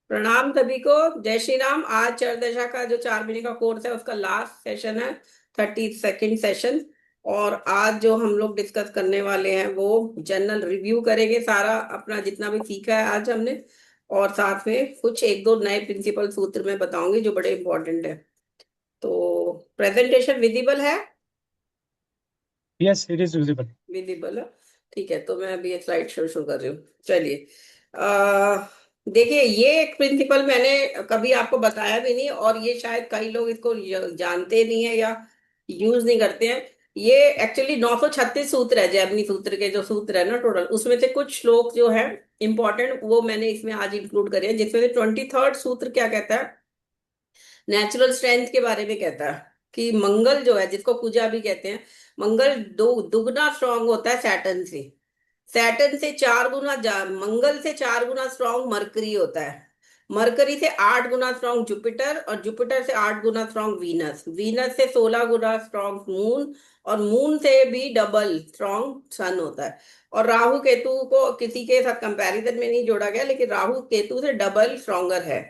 प्रणाम सभी को। जय श्री राम। आज चरदशा का जो 4 महीने का कोर्स है उसका लास्ट सेशन है, 32nd सेशन। और आज जो हम लोग डिस्कस करने वाले हैं वो जनरल रिव्यू करेंगे, सारा अपना जितना भी सीखा है आज हमने। और साथ में कुछ एक दो नए प्रिंसिपल सूत्र मैं बताऊंगी जो बड़े इंपॉर्टेंट है। तो प्रेजेंटेशन विजिबल है? Yes, it is visible. Visible है। ठीक है, तो मैं अभी एक स्लाइड शो शुरू कर रही हूँ। चलिए। अ, देखिए, ये एक प्रिंसिपल मैंने कभी आपको बताया भी नहीं, और ये शायद कई लोग इसको जानते नहीं है या यूज नहीं करते हैं। ये एक्चुअली 936 सूत्र है, जैमिनी सूत्र के जो सूत्र है ना टोटल, उसमें से कुछ श्लोक जो है इंपॉर्टेंट वो मैंने इसमें आज इंक्लूड करे हैं, जिसमें से 23rd सूत्र क्या कहता है? नेचुरल स्ट्रेंथ के बारे में कहता है कि मंगल जो है, जिसको कुजा भी कहते हैं, मंगल दुगना स्ट्रांग होता है सैटर्न से। सैटर्न से 4 गुना मंगल से 4 गुना स्ट्रांग मरकरी होता है। मरकरी से 8 गुना स्ट्रांग जुपिटर, और जुपिटर से 8 गुना स्ट्रांग वीनस, वीनस से 16 गुना स्ट्रांग मून, और मून से भी डबल स्ट्रांग सन होता है। और राहु केतु को किसी के साथ कंपैरिजन में नहीं जोड़ा गया, लेकिन राहु केतु से डबल स्ट्रांगर है।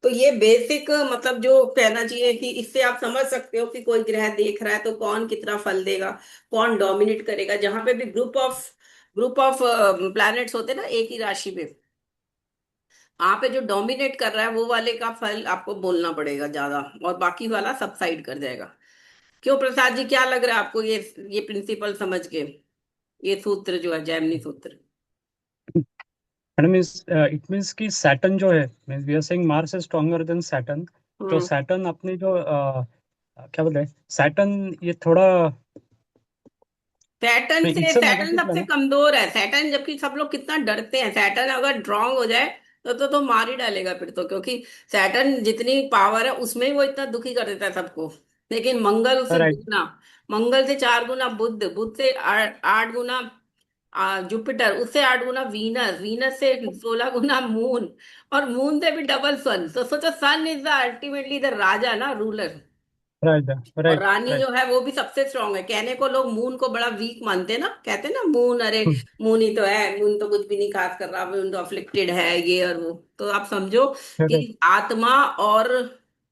तो ये बेसिक मतलब जो कहना चाहिए कि इससे आप समझ सकते हो कि कोई ग्रह देख रहा है तो कौन कितना फल देगा, कौन डोमिनेट करेगा। जहां पे भी ग्रुप ऑफ प्लैनेट्स होते हैं ना एक ही राशि में, वहां पे जो डोमिनेट कर रहा है वो वाले का फल आपको बोलना पड़ेगा ज्यादा, और बाकी वाला सबसाइड कर जाएगा। क्यों प्रसाद जी, क्या लग रहा है आपको ये प्रिंसिपल समझ के? ये सूत्र जो है जैमिनी सूत्र। And it means कि Saturn जो है, means we are saying Mars is stronger than Saturn. तो हम्म। Saturn अपनी जो क्या बोलते हैं, Saturn ये थोड़ा सैटर्न से it's a सैटर्न negative सबसे planet. कमजोर है। सैटर्न, जबकि सब लोग कितना डरते हैं, सैटर्न अगर ड्रॉन्ग हो जाए तो मार ही डालेगा फिर तो, क्योंकि सैटर्न जितनी पावर है उसमें ही वो इतना दुखी कर देता है सबको। लेकिन मंगल उससे Right, दुगना, मंगल से 4 गुना बुध, बुध से 8 गुना जुपिटर, उससे 8 गुना वीनस, वीनस से 16 गुना मून, और मून से भी डबल सन। तो सोचो, सन इज द अल्टीमेटली द राजा ना, रूलर। right, और right, रानी right. जो है वो भी सबसे स्ट्रांग है। कहने को लोग मून को बड़ा वीक मानते हैं ना, कहते हैं ना मून, अरे मून ही तो है, मून तो कुछ भी नहीं खास कर रहा, मून तो अफ्लिक्टेड है, ये और वो। तो आप समझो Correct. कि आत्मा और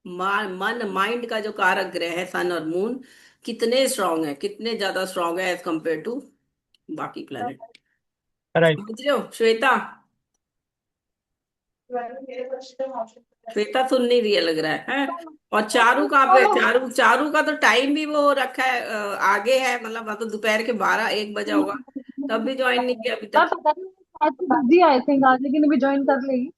मन माइंड का जो कारक ग्रह है सन और मून, कितने स्ट्रांग है, कितने ज्यादा स्ट्रांग है एज कंपेयर टू बाकी प्लेनेट। Right. समझ रहे हो श्वेता? श्वेता सुन नहीं रही है लग रहा है? और चारू कहाँ पे है? चारू, चारू का तो टाइम भी वो हो रखा है, आगे है, मतलब अब तो दोपहर के 12-1 बजा होगा, तब भी ज्वाइन नहीं किया अभी मैं तक। पता नहीं आज तो बिजी आई थिंक आज, लेकिन अभी ज्वाइन कर लेगी।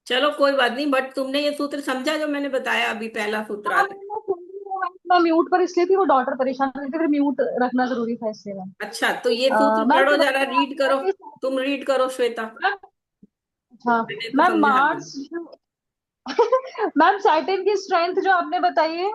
चलो कोई बात नहीं, बट तुमने ये सूत्र समझा जो मैंने बताया अभी, पहला सूत्र हाँ, आज? मैं सुन रही हूँ। मैं म्यूट पर इसलिए थी, वो डॉटर परेशान कर रही थी, फिर म्यूट रखना जरूरी था इसलिए मैं अच्छा, तो ये सूत्र मैम पढ़ो समझ जरा, में आ रीड गया करो। कि तुम रीड करो श्वेता, मैम। अच्छा मैंने तो मैम, समझा दिया। मार्स मैम सैटर्न की स्ट्रेंथ जो आपने बताई है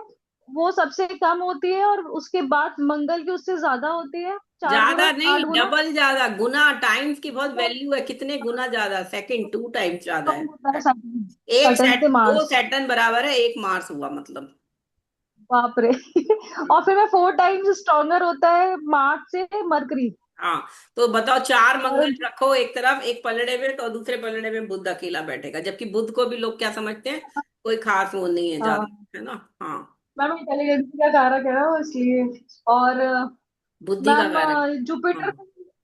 वो सबसे कम होती है, और उसके बाद मंगल की उससे ज्यादा होती है, 4 गुना ज्यादा नहीं, 8 गुना। डबल ज्यादा, गुना, टाइम्स की बहुत वैल्यू है, कितने गुना ज्यादा, सेकंड 2 टाइम्स ज्यादा कम होता है है। सैटर्न, एक सैटर्न से सेट, दो मार्स। सैटर्न बराबर है एक मार्स हुआ मतलब। बाप रे और फिर मैं 4 टाइम्स स्ट्रॉन्गर होता है मार्स से मरकरी। हाँ, तो बताओ, 4 मंगल और रखो एक तरफ, एक पलड़े में, तो दूसरे पलड़े में बुध अकेला बैठेगा, जबकि बुध को भी लोग क्या समझते हैं, कोई खास वो नहीं है ज्यादा, हाँ है ना? हाँ, मैम, इंटेलिजेंसी का कारक है ना वो, इसलिए। और बुद्धि का मैम कारक। हाँ। जुपिटर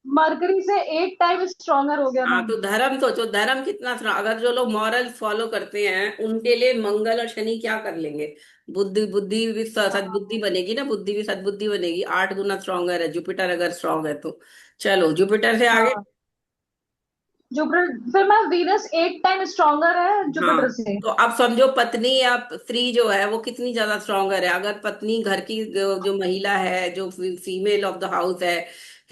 मरकरी से 8 टाइम स्ट्रॉन्गर हो गया हाँ, मैम। तो धर्म सोचो, धर्म कितना अगर जो लोग मॉरल फॉलो करते हैं उनके लिए मंगल और शनि क्या कर लेंगे? बुद्धि, बुद्धि भी सद्बुद्धि बनेगी ना, बुद्धि भी सद्बुद्धि बनेगी। 8 गुना स्ट्रॉन्गर है जुपिटर, अगर स्ट्रांग है तो। चलो, जुपिटर से आगे। हाँ जुपिटर, फिर मैम वीनस 8 टाइम स्ट्रॉन्गर है हाँ, जुपिटर से। तो अब समझो पत्नी या स्त्री जो है वो कितनी ज्यादा स्ट्रांगर है। अगर पत्नी, घर की जो महिला है, जो फीमेल ऑफ द हाउस है,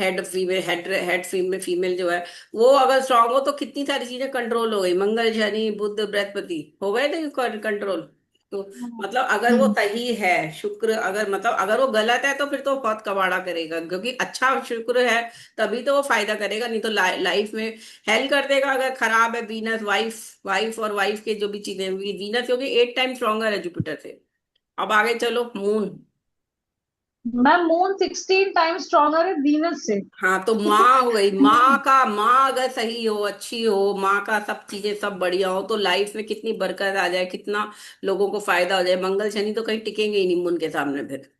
head female, head female, female जो है, वो अगर स्ट्रांग हो तो कितनी सारी चीजें कंट्रोल हो गई, मंगल शनि बुध बृहस्पति हो गए थे कंट्रोल। तो मतलब अगर वो हम्म। सही है, शुक्र अगर, मतलब अगर वो गलत है तो फिर तो बहुत कबाड़ा करेगा, क्योंकि अच्छा शुक्र है तभी तो वो फायदा करेगा, नहीं तो लाइफ में हेल्प कर देगा। अगर खराब है वीनस, वाइफ, वाइफ और वाइफ के जो भी चीजें, वीनस क्योंकि 8 टाइम स्ट्रॉन्गर है जुपिटर से। अब आगे चलो, moon. Ma'am moon 16 times stronger है वीनस से। हाँ तो माँ हो गई, माँ अगर सही हो, अच्छी हो, माँ का सब चीजें सब बढ़िया हो, तो लाइफ में कितनी बरकत आ जाए, कितना लोगों को फायदा हो जाए। मंगल शनि तो कहीं टिकेंगे ही नहीं मून के सामने फिर।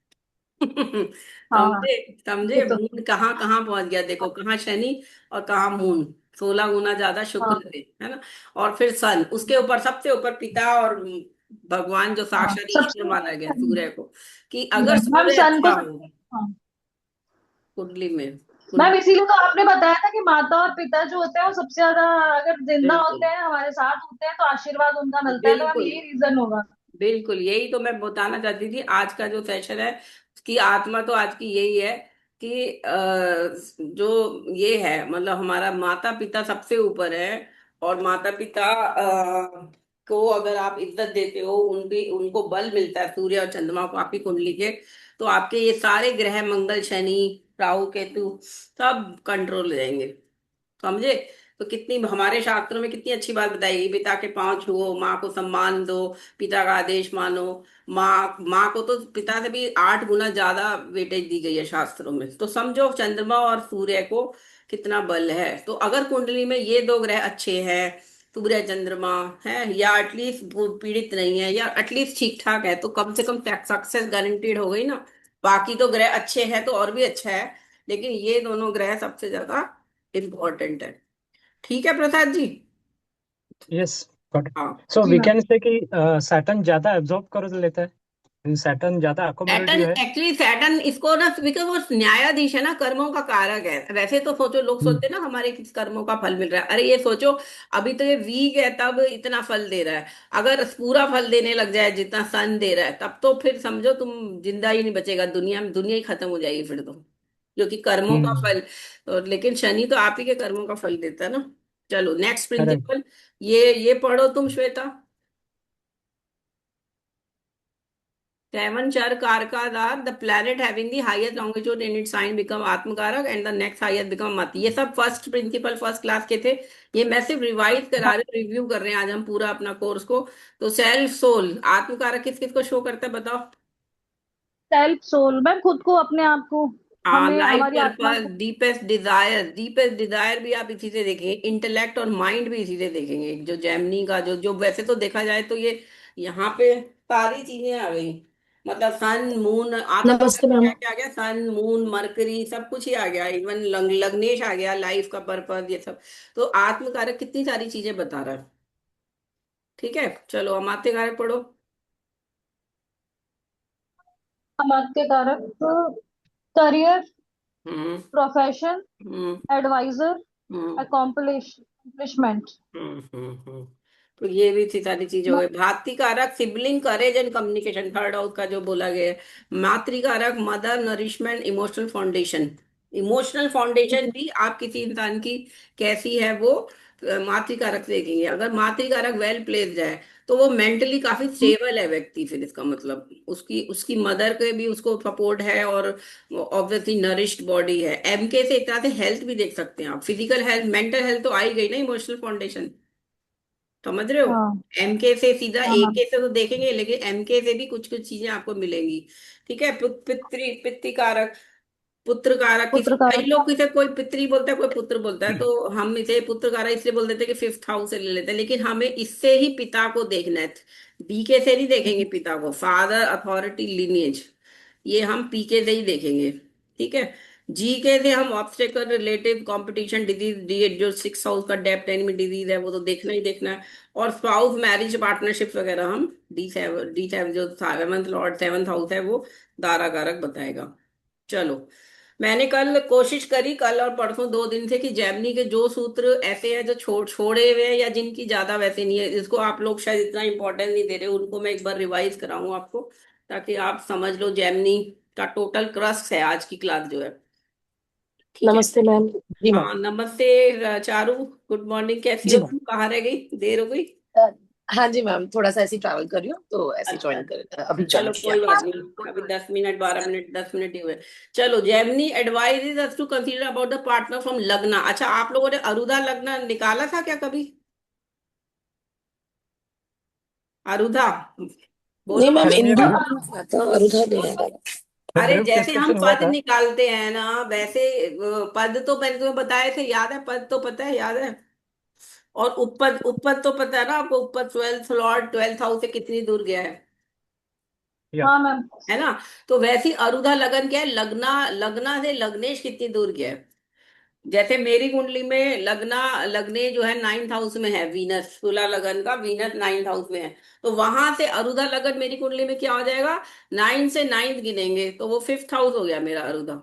हाँ समझे? ये समझे तो। मून कहाँ कहाँ पहुंच गया, देखो कहाँ शनि और कहाँ मून। 16 गुना ज्यादा शुक्र हाँ है ना। और फिर सन, उसके ऊपर सबसे ऊपर पिता और भगवान जो हाँ साक्षात ईश्वर सबसे। माना गया सूर्य को, कि अगर मैम सूर्य सन को अच्छा सब। हो हाँ कुंडली में, मैम कुंडली। इसीलिए तो आपने बताया था कि माता और पिता जो होते हैं वो सबसे ज्यादा, अगर जिंदा बिल्कुल होते हैं हमारे साथ होते हैं तो आशीर्वाद उनका मिलता है, तो मैम बिल्कुल यही रीजन होगा। बिल्कुल, यही तो मैं बताना चाहती थी। आज का जो सेशन है उसकी आत्मा तो आज की यही है कि जो ये है, मतलब हमारा माता पिता सबसे ऊपर है। और माता पिता को अगर आप इज्जत देते हो, उनकी उनको बल मिलता है सूर्य और चंद्रमा को आपकी कुंडली के, तो आपके ये सारे ग्रह मंगल शनि राहु केतु सब कंट्रोल हो जाएंगे। समझे? तो कितनी हमारे शास्त्रों में कितनी अच्छी बात बताई गई, पिता के पांव छुओ, माँ को सम्मान दो, पिता का आदेश मानो। माँ को तो पिता से भी 8 गुना ज्यादा वेटेज दी गई है शास्त्रों में। तो समझो चंद्रमा और सूर्य को कितना बल है। तो अगर कुंडली में ये दो ग्रह अच्छे हैं, सूर्य चंद्रमा है, या एटलीस्ट वो पीड़ित नहीं है, या एटलीस्ट ठीक ठाक है, तो कम से कम सक्सेस गारंटीड हो गई ना। बाकी तो ग्रह अच्छे हैं तो और भी अच्छा है, लेकिन ये दोनों ग्रह सबसे ज्यादा इम्पोर्टेंट है। ठीक है Prasad ji. Yes, got it. हाँ। So G V ma'am. Can say कि सैटर्न ज्यादा एब्जॉर्ब कर लेता है, सैटर्न ज्यादा सैटर्न, अकोमोडेटिव है। एक्चुअली सैटर्न इसको ना, बिकॉज वो न्यायाधीश है ना, कर्मों का कारक है। वैसे तो सोचो, लोग हम्म, सोचते हैं ना हमारे किस कर्मों का फल मिल रहा है। अरे ये सोचो, अभी तो ये वीक है तब इतना फल दे रहा है। अगर पूरा फल देने लग जाए जितना सन दे रहा है, तब तो फिर समझो तुम जिंदा ही नहीं बचेगा दुनिया में, दुनिया ही खत्म हो जाएगी फिर तो। क्योंकि कर्मों का हम्म, फल। और लेकिन शनि तो आप ही के कर्मों का फल देता है ना। चलो नेक्स्ट करेक्ट। प्रिंसिपल। ये पढ़ो तुम श्वेता। 7 चर कारकादार, the planet having the highest longitude in it sign become atmakaraka and the next highest become मति। ये सब फर्स्ट प्रिंसिपल फर्स्ट क्लास के थे। ये मैं सिर्फ रिवाइज करा रहे, रिव्यू कर रहे हैं आज हम पूरा अपना कोर्स को। तो सेल्फ सोल आत्मकारक किस किस को शो करता है बताओ। सेल्फ सोल मैम खुद को, अपने आप को, हाँ, हमें लाइफ हमारी आत्मा पर्पस, को। डीपेस्ट डिजायर, डीपेस्ट डिजायर भी आप इसी से देखेंगे। इंटेलेक्ट और माइंड भी इसी से देखेंगे। जो जेमिनी का जो जो वैसे तो देखा जाए तो ये यहाँ पे सारी चीजें आ गई। मतलब सन मून नमस्ते आत्मकारक मैम। क्या क्या आ गया, सन मून मरकरी सब कुछ ही आ गया, इवन लग्नेश आ गया, लाइफ का पर्पस ये सब। तो आत्मकारक कितनी सारी चीजें बता रहा है। ठीक है, चलो अमात्य कारक पढ़ो। अमात्य कारक career, hmm profession, hmm adviser, hmm accomplishment. Hmm. तो ये भी थी सारी चीजें हो गई। भातृकारक sibling courage and communication, third house का जो बोला गया है। मातृकारक mother nourishment emotional foundation. Emotional foundation भी आप किसी इंसान की कैसी है वो मातृकारक से देखेंगे। अगर मातृकारक वेल प्लेस्ड है तो वो मेंटली काफी स्टेबल है व्यक्ति, फिर इसका मतलब उसकी उसकी मदर के भी उसको सपोर्ट है, और ऑब्वियसली नरिश्ड बॉडी है। एमके से एक तरह से हेल्थ भी देख सकते हैं आप, फिजिकल हेल्थ मेंटल हेल्थ तो आई गई ना इमोशनल फाउंडेशन। समझ रहे हो? हाँ एमके से सीधा हाँ मैम। एके से तो देखेंगे, लेकिन एमके से भी कुछ कुछ चीजें आपको मिलेंगी। ठीक है, पितृ कारक, पुत्र कारक, किसी पुत्र कई कारक। लोग इसे कोई पितरी बोलता है कोई पुत्र बोलता है, तो हम इसे पुत्र कारक इसलिए बोल देते हैं कि फिफ्थ हाउस से ले लेते हैं, लेकिन हमें इससे ही पिता को देखना है। बीके से नहीं देखेंगे पिता को, फादर अथॉरिटी लिनिएज, ये हम पीके से ही देखेंगे। ठीक है। जी के से हम ऑब्स्टेकल रिलेटिव कंपटीशन डिजीज, जो 6 हाउस का डेप्थ एनिमी डिजीज है वो तो देखना ही देखना है। और स्पाउस मैरिज पार्टनरशिप वगैरह हम डी सेवन जो 7th लॉर्ड 7th हाउस है वो दारा कारक बताएगा। चलो, मैंने कल कोशिश करी, कल और परसों 2 दिन से, कि जैमिनी के जो सूत्र ऐसे हैं जो छोड़े हुए हैं या जिनकी ज्यादा वैसे नहीं है, जिसको आप लोग शायद इतना इंपॉर्टेंस नहीं दे रहे, उनको मैं एक बार रिवाइज कराऊं आपको, ताकि आप समझ लो जैमिनी का टोटल क्रक्स है आज की क्लास जो है। ठीक है। नमस्ते मैम। जी मैम। हाँ नमस्ते। चारू, गुड मॉर्निंग, कैसी जी हो मैम। तुम, कहाँ रह गई, देर हो गई? अ, हाँ जी मैम, थोड़ा सा ऐसे ही ट्रैवल कर रही हूँ तो ऐसे अच्छा, ज्वाइन कर, अभी ज्वाइन चलो किया। कोई बात नहीं, अभी 10 मिनट 12 मिनट 10 मिनट ही हुए। चलो, Gemini advises us to consider about the partner from lagna. अच्छा, आप लोगों ने अरुधा लग्ना निकाला था क्या कभी? अरुधा नहीं बोलो। मैम, मैडम ये इंदु आता अरुधा नहीं आता। अरे ब्रीफ जैसे हम डिस्कशन हुआ पद था। निकालते हैं ना, वैसे पद तो मैंने तुम्हें बताए थे, याद है? पद तो पता है, याद है? और उपपद, उपपद तो पता है ना आपको? उपपद 12th लॉर्ड 12th हाउस से कितनी दूर गया या हाँ मैम। है ना? तो वैसी अरुधा लगन क्या है, लगना, लगना से लग्नेश कितनी दूर गया है? जैसे मेरी कुंडली में लगना, लग्ने जो है 9th हाउस में है, वीनस, तुला लगन का वीनस 9th हाउस में है। तो वहां से अरुधा लगन मेरी कुंडली में क्या हो जाएगा, 9 से 9th गिनेंगे तो वो 5th हाउस हो गया मेरा अरुधा।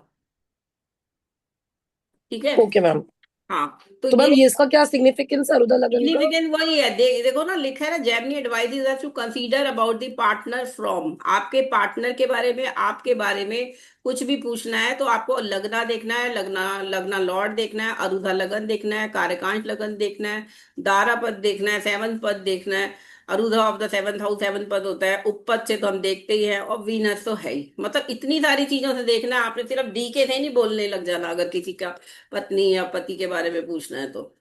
ठीक है। Okay ma'am. हाँ। तो तो ये मैम ये इसका क्या सिग्निफिकेंस है रुदा लगन का? सिग्निफिकेंट वही है, देखो ना, लिखा है ना, Gemini advises us to consider about the partner from, आपके पार्टनर के बारे में, आपके बारे में कुछ भी पूछना है तो आपको लगना देखना है, लगना, लगना लॉर्ड देखना है, अरुधा लगन देखना है, कार्यकांश लगन देखना है, दारा पद देखना है, सेवन पद देखना है। अरुधा ऑफ द 7th हाउस 7 पद होता है, उपपद से तो हम देखते ही हैं, और वीनस तो है ही। मतलब इतनी सारी चीजों से देखना है आपने, सिर्फ डी के से नहीं बोलने लग जाना अगर किसी का पत्नी या पति के बारे में पूछना है तो।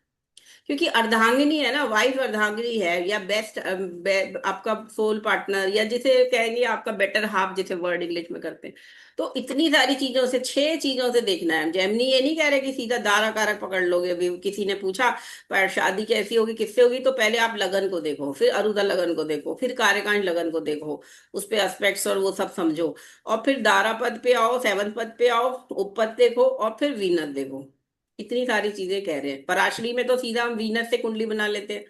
क्योंकि अर्धांगिनी है ना, वाइफ अर्धांगिनी है, या बेस्ट आपका सोल पार्टनर, या जिसे कहेंगे आपका बेटर हाफ, जिसे वर्ड इंग्लिश में करते हैं। तो इतनी सारी चीजों से, 6 चीजों से देखना है। जेमिनी ये नहीं कह रहे कि सीधा दारा कारक पकड़ लोगे। अभी किसी ने पूछा पर शादी कैसी होगी, किससे होगी, तो पहले आप लगन को देखो, फिर अरुदा लगन को देखो, फिर कार्यकांश लगन को देखो, उस पे एस्पेक्ट्स और वो सब समझो, और फिर दारा पद पे आओ, 7th पद पे आओ, उपपद देखो, और फिर वीनस देखो। इतनी सारी चीजें कह रहे हैं। पराशरी में तो सीधा हम वीनस से कुंडली बना लेते हैं,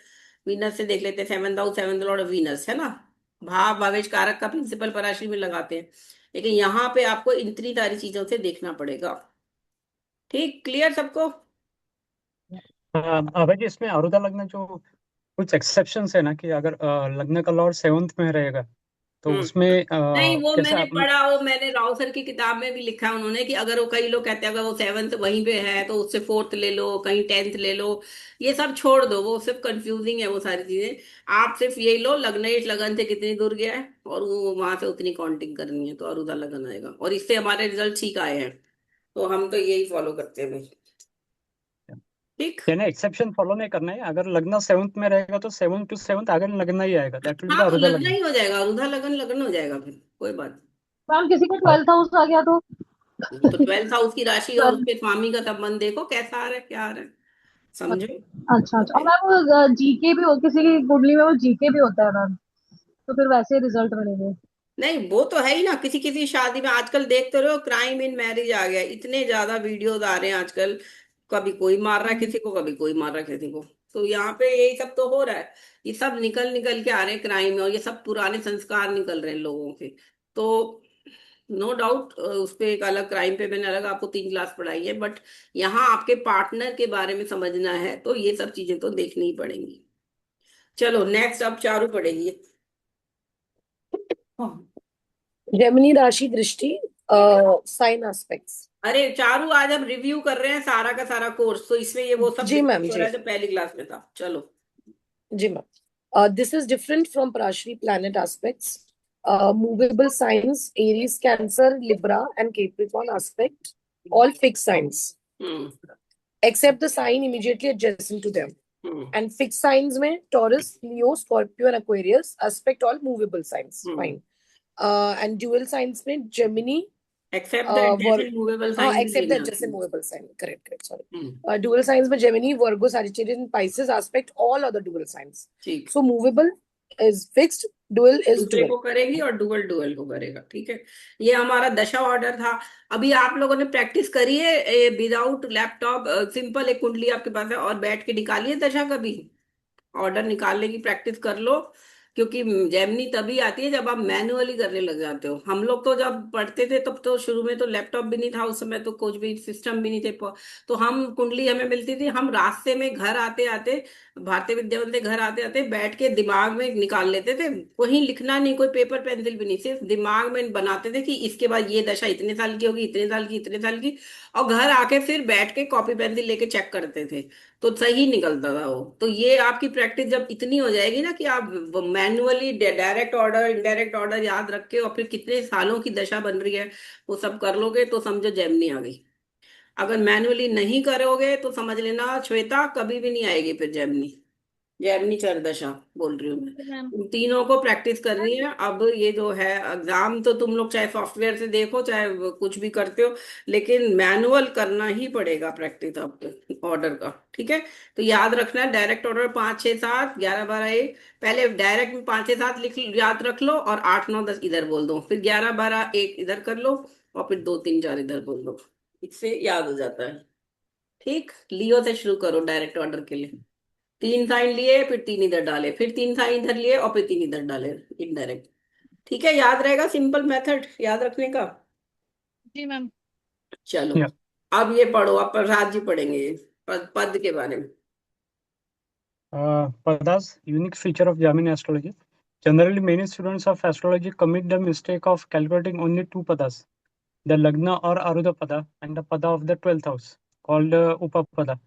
वीनस से देख लेते हैं, 7th house 7th Lord Venus है ना, भाव भावेश कारक का प्रिंसिपल पराशरी में लगाते हैं। लेकिन यहाँ पे आपको इतनी सारी चीजों से देखना पड़ेगा। ठीक, क्लियर सबको? अभय जी, इसमें अरुदा लग्न जो कुछ एक्सेप्शंस है ना, कि अगर लग्न का लॉर्ड सेवंथ में रहेगा तो हम्म। उसमें नहीं, वो कैसे मैंने आप। पढ़ा, वो मैंने राव सर की किताब में भी लिखा है उन्होंने, कि अगर वो, कई लोग कहते हैं अगर वो 7th वहीं पे है तो उससे 4th ले लो, कहीं 10th ले लो। ये सब छोड़ दो, वो सिर्फ कंफ्यूजिंग है वो सारी चीजें। आप सिर्फ यही लो, लग्नेश लगन से कितनी दूर गया है, और वो वहां से उतनी काउंटिंग करनी है तो अरुदा लगन आएगा, और इससे हमारे रिजल्ट ठीक आए हैं। तो हम तो यही फॉलो करते हैं भाई। ठीक। यानी एक्सेप्शन फॉलो नहीं करना है, अगर लग्न सेवंथ में रहेगा तो 7th to 7th आगे लगना ही आएगा, दैट विल बी द हाँ, तो अरुदा लगना लग्न। ही हो जाएगा, अरुदा लगन लगन हो जाएगा, फिर कोई बात मैम किसी का हाँ। 12th हाउस आ गया तो? नहीं। तो 12th हाउस की राशि और 12। उसके स्वामी का संबंध देखो कैसा आ रहा है, क्या आ रहा है, समझो। अच्छा और अच्छा, और फिर, मैम वो जीके भी हो, किसी की कुंडली में वो जीके भी होता है मैम, तो फिर वैसे रिजल्ट मिलेंगे? नहीं वो तो है ही ना, किसी किसी शादी में आजकल देखते रहो, क्राइम इन मैरिज आ गया, इतने ज्यादा वीडियोस आ रहे हैं आजकल। कभी कोई मार रहा है किसी को, कभी कोई मार रहा है किसी को। तो यहाँ पे यही सब तो हो रहा है। ये सब निकल निकल के आ रहे हैं क्राइम में, और ये सब पुराने संस्कार निकल रहे हैं लोगों के। तो नो डाउट, उस पे एक अलग, क्राइम पे मैंने अलग आपको 3 क्लास पढ़ाई है, बट यहाँ आपके पार्टनर के बारे में समझना है तो ये सब चीजें तो देखनी ही पड़ेंगी। चलो नेक्स्ट, अब चारू पढ़ेगी। हाँ। जेमिनी राशि दृष्टि साइन एस्पेक्ट्स। अरे चारू, आज हम रिव्यू कर रहे हैं सारा का सारा कोर्स, तो इसमें ये वो सब जी रिव्यू मैम हो जी। रहा है जो पहली क्लास में था। चलो। जी ma'am. This is different from Parashari planet aspects. Movable signs Aries, Cancer, Libra and Capricorn aspect, all fixed signs hmm. except the sign immediately adjacent to them. Hmm. And fixed signs में Taurus, Leo, Scorpio and Aquarius aspect, all movable signs. Hmm. Fine. And dual signs में Gemini, except the Vir- adjacent movable हाँ sign भी except the लेना adjacent उसमें। movable sign. Correct, correct. Sorry. हम्म। Dual signs में Gemini, Virgo, Sagittarius and Pisces aspect all other dual signs. ठीक। So movable is fixed, dual is दूसरे dual. को करेगी और डुअल डुअल को करेगा, ठीक है। ये हमारा दशा ऑर्डर था। अभी आप लोगों ने प्रैक्टिस करी है विदाउट लैपटॉप, सिंपल एक कुंडली आपके पास है और बैठ के निकालिए दशा कभी, ऑर्डर निकालने की प्रैक्टिस कर लो। क्योंकि जेमनी तभी आती है जब आप मैनुअली करने लग जाते हो। हम लोग तो जब पढ़ते थे तब तो शुरू में तो लैपटॉप भी नहीं था, उस समय तो कुछ भी सिस्टम भी नहीं थे। तो हम कुंडली हमें मिलती थी, हम रास्ते में घर आते आते, भारतीय विद्यामंदिर घर आते आते बैठ के दिमाग में निकाल लेते थे। कहीं लिखना नहीं, कोई पेपर पेंसिल भी नहीं, सिर्फ दिमाग में बनाते थे कि इसके बाद ये दशा इतने साल की होगी, इतने साल की, इतने साल की। और घर आके फिर बैठ के कॉपी पेंसिल लेके चेक करते थे, तो सही निकलता था वो। तो ये आपकी प्रैक्टिस जब इतनी हो जाएगी ना कि आप manually direct order, indirect order याद रख के, और फिर कितने सालों की दशा बन रही है वो सब कर लोगे, तो समझो जेमनी आ गई। अगर मैनुअली नहीं करोगे तो समझ लेना श्वेता, कभी भी नहीं आएगी फिर जेमनी। जैमिनी चरदशा बोल रही हूँ मैं। मैम। इन तीनों को प्रैक्टिस करनी है। अब ये जो है एग्जाम, तो तुम लोग चाहे सॉफ्टवेयर से देखो चाहे वो कुछ भी करते हो, लेकिन मैनुअल करना ही पड़ेगा प्रैक्टिस आपको ऑर्डर का, ठीक है। तो याद रखना, डायरेक्ट ऑर्डर 5 6 7 11 12 1। पहले डायरेक्ट में 5 6 7 लिख याद रख लो, और 8 9 10 इधर बोल दो, फिर 11 12 1 इधर कर लो, और फिर 2 3 4 इधर बोल दो। इससे याद हो जाता है। ठीक, लियो से शुरू करो डायरेक्ट ऑर्डर के लिए। 3 साइन लिए, फिर 3 इधर डाले, फिर 3 साइन इधर लिए, और फिर 3 इधर डाले, इनडायरेक्ट। ठीक है, याद रहेगा, सिंपल मेथड याद रखने का। जी मैम। चलो, Yeah. अब ये पढ़ो, अब प्रसाद जी पढ़ेंगे ये पद के बारे में। Padas, unique feature of Jamin astrology. Generally, many students of astrology commit the mistake of calculating only two padas, the Lagna or Aruda pada and the pada of the 12th house, called Upapada.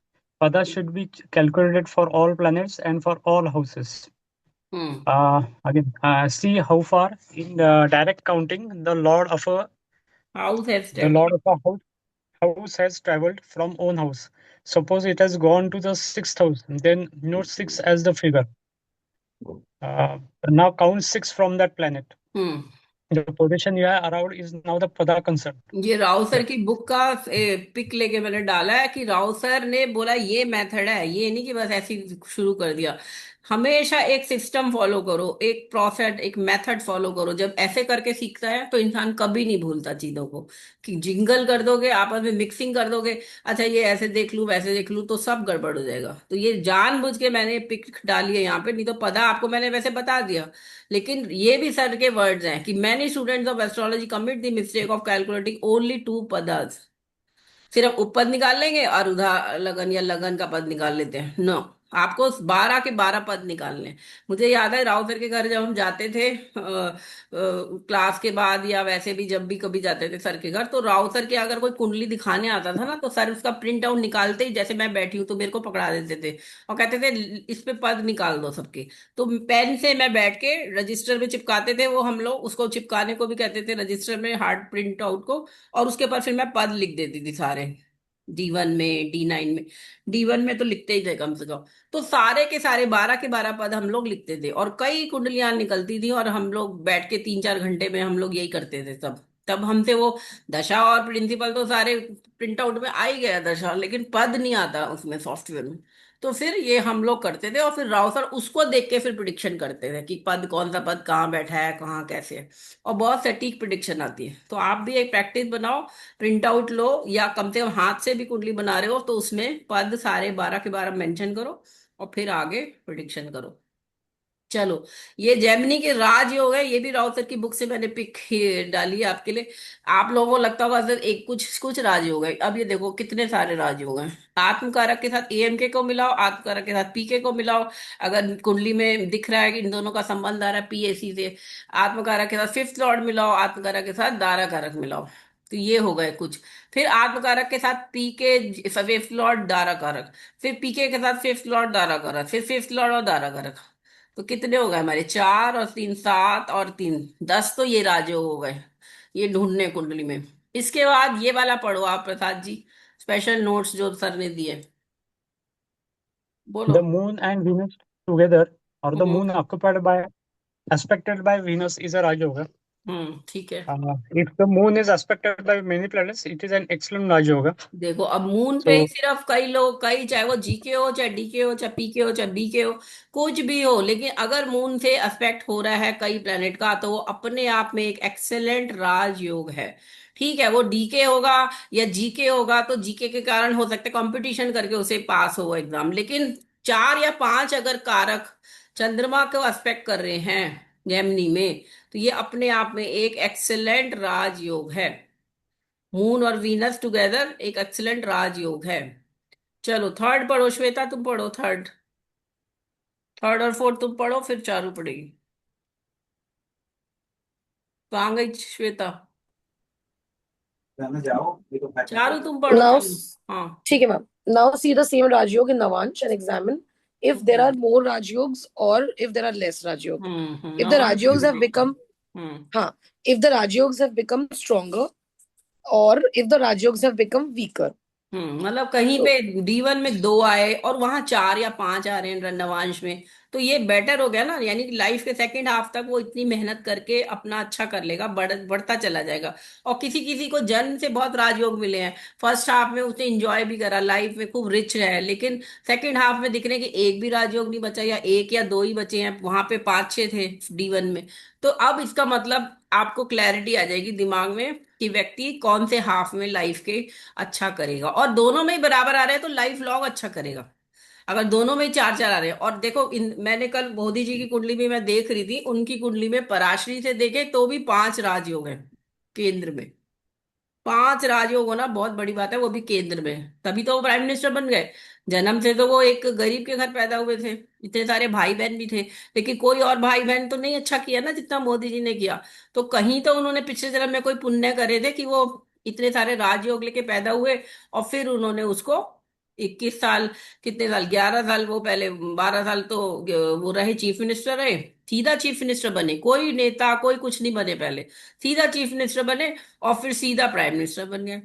Pada should be calculated for all planets and for all houses. Hmm. Again, see how far in the direct counting house है the step. lord of a house has traveled from own house. Suppose it has gone to the 6th house, then note 6 as the figure. Uh, Now count 6 from that planet. Hmm. The position you have around is now the pada concept. ये Rao sir Yeah. की book का pick लेके मैंने डाला है, कि Rao sir ने बोला ये मेथड है, ये नहीं कि बस ऐसे ही शुरू कर दिया। हमेशा एक सिस्टम फॉलो करो, एक प्रोसेस, एक मेथड फॉलो करो। जब ऐसे करके सीखता है तो इंसान कभी नहीं भूलता चीजों को। कि जिंगल कर दोगे, आपस में मिक्सिंग कर दोगे, अच्छा ये ऐसे देख लूं वैसे देख लूं, तो सब गड़बड़ हो जाएगा। तो ये जानबूझ के मैंने पिक डाली है यहाँ पे, नहीं तो पता आपको मैंने वैसे बता दिया। लेकिन ये भी सर के वर्ड्स हैं कि many students of astrology commit the mistake of calculating only two पदार्थ। सिर्फ उपपद निकाल लेंगे और उधर लगन या लगन का पद निकाल लेते हैं, नो। आपको 12 के 12 पद निकालने हैं। मुझे याद है राव सर के घर जब हम जाते थे क्लास के बाद, या वैसे भी जब भी कभी जाते थे सर के घर, तो राव सर के अगर कोई कुंडली दिखाने आता था ना, तो सर उसका प्रिंट आउट निकालते ही, जैसे मैं बैठी हूँ तो मेरे को पकड़ा देते थे और कहते थे इस पे पद निकाल दो सबके। तो पेन से मैं बैठ के रजिस्टर में चिपकाते थे, वो हम लोग उसको चिपकाने को भी कहते थे रजिस्टर में, हार्ड प्रिंट आउट को। और उसके ऊपर फिर मैं पद लिख देती थी सारे, D1 में, D9 में। D1 में तो लिखते ही थे कम से कम। तो सारे के सारे 12 के 12 पद हम लोग लिखते थे, और कई कुंडलियां निकलती थी, और हम लोग बैठ के 3 4 घंटे में हम लोग यही करते थे सब। तब हमसे वो दशा और प्रिंसिपल तो सारे प्रिंट आउट में आ ही गया दशा, लेकिन पद नहीं आता उसमें सॉफ्टवेयर में। तो फिर ये हम लोग करते थे, और फिर राव सर उसको देख के फिर प्रिडिक्शन करते थे कि पद कौन सा पद कहाँ बैठा है, कहाँ कैसे है। और बहुत सटीक प्रिडिक्शन आती है। तो आप भी एक प्रैक्टिस बनाओ, प्रिंट आउट लो, या कम से कम हाथ से भी कुंडली बना रहे हो तो उसमें पद सारे 12 के 12 मेंशन करो, और फिर आगे प्रिडिक्शन करो। चलो, ये जेमिनी के राजयोग है, ये भी राउत सर की बुक से मैंने पिक डाली है आपके लिए। आप लोगों को लगता होगा सर एक कुछ कुछ राजयोग है, अब ये देखो कितने सारे राजयोग हैं। आत्मकारक के साथ AMK को मिलाओ, आत्मकारक के साथ PK को मिलाओ। अगर कुंडली में दिख रहा है कि इन दोनों का संबंध आ रहा है PAC से, आत्मकारक के साथ फिफ्थ लॉर्ड मिलाओ, आत्मकारक के साथ दारा कारक मिलाओ। तो ये हो गए कुछ। फिर आत्मकारक के साथ PK फिफ्थ लॉर्ड दारा कारक, फिर PK के साथ फिफ्थ लॉर्ड दारा कारक, फिर फिफ्थ लॉर्ड और दारा कारक। तो कितने हो गए हमारे, 4 और 3 7 और 3 10। तो ये राजयोग हो गए, ये ढूंढने कुंडली में। इसके बाद ये वाला पढ़ो आप प्रसाद जी, स्पेशल नोट्स जो सर ने दिए, बोलो। The moon and Venus together, or the hmm. moon occupied by aspected by Venus is a Raj Yoga. ठीक है। If the moon is aspected by many planets, it is an excellent Raj Yoga. देखो, अब moon पे ही So, सिर्फ कई लोग, कई, चाहे वो GK हो, चाहे DK हो, चाहे PK हो, चाहे BK हो, कुछ भी हो, लेकिन अगर मून से एस्पेक्ट हो रहा है कई प्लेनेट का, तो वो अपने आप में एक एक्सेलेंट राजयोग है। ठीक है, वो DK होगा या GK होगा, तो GK के कारण हो सकता है कंपटीशन करके उसे पास हो एग्जाम, लेकिन 4 या 5 अगर कारक चंद्रमा को एस्पेक्ट कर रहे हैं जेमिनी में, तो ये अपने आप में एक एक्सेलेंट राजयोग है। मून और वीनस टुगेदर एक एक्सीलेंट राजयोग है। चलो थर्ड पढ़ो, श्वेता तुम पढ़ो थर्ड। थर्ड और फोर्थ तुम पढ़ो, फिर चारू पढ़ेगी। कहाँ गई श्वेता? चारू तुम पढ़ो Now, चलो। हाँ। ठीक है ma'am. Now see the same Rajyog in Navansh and examine if there are more Rajyogs or if there are less Rajyog. If the Navamsa Rajyogs have में। become, hmm. if the Rajyogs have become stronger or if the Rajyogs have become weaker. मतलब कहीं तो पे D1 में 2 आए और वहां 4 या 5 आ रहे हैं नवांश में, तो ये बेटर हो गया ना। यानी कि लाइफ के सेकंड हाफ तक वो इतनी मेहनत करके अपना अच्छा कर लेगा, बढ़ता चला जाएगा। और किसी किसी को जन्म से बहुत राजयोग मिले हैं, फर्स्ट हाफ में उसने एंजॉय भी करा, लाइफ में खूब रिच रहे, लेकिन सेकंड हाफ में दिख रहे हैं कि एक भी राजयोग नहीं बचा, या एक या दो ही बचे हैं, वहां पे 5-6 थे D1 में। तो अब इसका मतलब आपको क्लैरिटी आ जाएगी दिमाग में कि व्यक्ति कौन से हाफ में लाइफ के अच्छा करेगा। और दोनों में ही बराबर आ रहे हैं तो लाइफ लॉन्ग अच्छा करेगा। अगर दोनों में ही 4-4 आ रहे हैं, और देखो मैंने कल मोदी जी की कुंडली में मैं देख रही थी, उनकी कुंडली में पराशरी से देखे तो भी 5 राजयोग हैं केंद्र में। 5 राजयोग होना बहुत बड़ी बात है, वो भी केंद्र में, तभी तो वो प्राइम मिनिस्टर बन गए। जन्म से तो वो एक गरीब के घर पैदा हुए थे, इतने सारे भाई बहन भी थे, लेकिन कोई और भाई बहन तो नहीं अच्छा किया ना जितना मोदी जी ने किया। तो कहीं तो उन्होंने पिछले जन्म में कोई पुण्य करे थे कि वो इतने सारे राजयोग लेके पैदा हुए, और फिर उन्होंने उसको 21 साल, कितने साल, 11 साल, वो पहले 12 साल तो वो रहे, चीफ मिनिस्टर रहे, सीधा चीफ मिनिस्टर बने, कोई नेता कोई कुछ नहीं बने पहले, सीधा चीफ मिनिस्टर बने, और फिर सीधा प्राइम मिनिस्टर बन गए।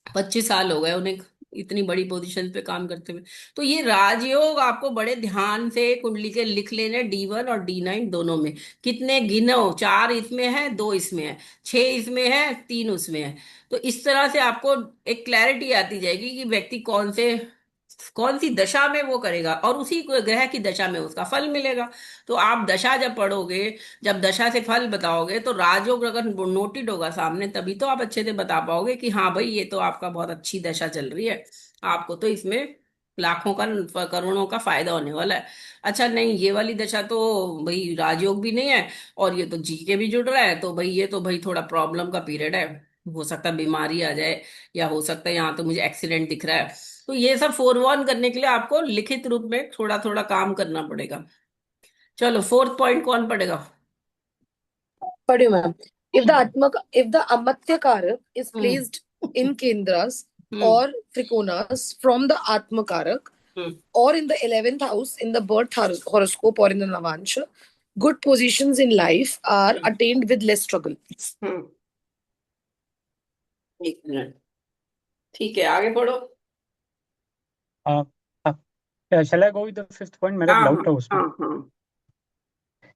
25 साल हो गए उन्हें इतनी बड़ी पोजीशन पे काम करते हुए। तो ये राजयोग आपको बड़े ध्यान से कुंडली के लिख लेने, D1 और D9 दोनों में। कितने गिनो, 4 इसमें है, 2 इसमें है, 6 इसमें है, 3 उसमें है। तो इस तरह से आपको एक क्लैरिटी आती जाएगी कि व्यक्ति कौन सी दशा में वो करेगा, और उसी ग्रह की दशा में उसका फल मिलेगा। तो आप दशा जब पढ़ोगे, जब दशा से फल बताओगे, तो राजयोग अगर नोटेड होगा सामने, तभी तो आप अच्छे से बता पाओगे कि हाँ भाई ये तो आपका बहुत अच्छी दशा चल रही है, आपको तो इसमें लाखों का करोड़ों का फायदा होने वाला है। अच्छा नहीं, ये वाली दशा तो भाई राजयोग भी नहीं है, और ये तो जीके भी जुड़ रहा है, तो भाई ये तो भाई थोड़ा प्रॉब्लम का पीरियड है, हो सकता है बीमारी आ जाए, या हो सकता है यहाँ तो मुझे एक्सीडेंट दिख रहा है। तो ये सब फोरवॉर्न करने के लिए आपको लिखित रूप में थोड़ा थोड़ा काम करना पड़ेगा। चलो, फोर्थ पॉइंट कौन पढ़ेगा? पढ़ियो ma'am. If the Amatya Karak is hmm. placed in Kendras hmm. or Trikonas from the Atma Karak hmm. or in the 11th house in the birth horoscope or in the Navansha, good positions in life are attained with less struggle. हम्म। एक minute, ठीक है, आगे पढ़ो। uh, shall I go with the fifth point? मेरा हाँ हाँ doubt है उसमें. हाँ हाँ।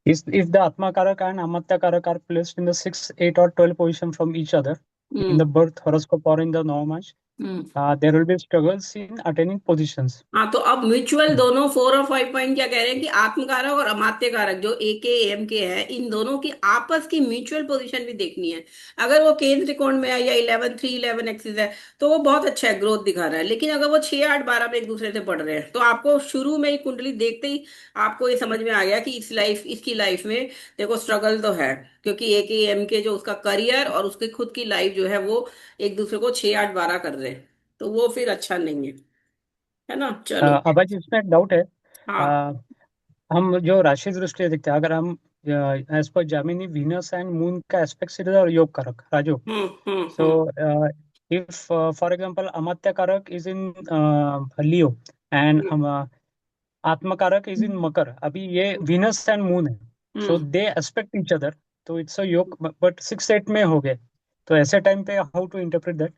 Is if the Atma Karak and Amatya Karak are placed in the 6, 8 or 12 position from each other in hmm. the birth horoscope or in the Navamash, hmm. there will be struggles in attaining positions. हाँ, तो अब mutual दोनों 4 और 5 point क्या कह रहे हैं कि आत्मकारक और अमात्य कारक जो AKM के हैं, इन दोनों की आपस की म्यूचुअल पोजीशन भी देखनी है। अगर वो केंद्र त्रिकोण में है, या 11 3 11 एक्सिस है, तो वो बहुत अच्छा है, ग्रोथ दिखा रहा है। लेकिन अगर वो 6 8 12 में एक दूसरे से पढ़ रहे हैं, तो आपको शुरू में ही कुंडली देखते ही आपको ये समझ में आ गया कि इसकी लाइफ में देखो स्ट्रगल तो है, क्योंकि AKM के जो उसका करियर और उसकी खुद की लाइफ जो है वो एक दूसरे को 6 8 12 कर रहे हैं, तो वो फिर अच्छा नहीं है ना। चलो। अब आज इसमें एक डाउट है. हाँ। uh, हम जो राशि दृष्टि देखते हैं, अगर हम as per Jaimini Venus and Moon का एस्पेक्ट सीरीज और योग कारक राजयोग. So, hmm. if, for example, Amatya Karak is in Leo and Atma Karak is in Makar, अभी ये Venus and Moon है, so hmm. they aspect each other, तो it's a योग, but 6 8 में हो गए, तो ऐसे टाइम पे how to interpret that?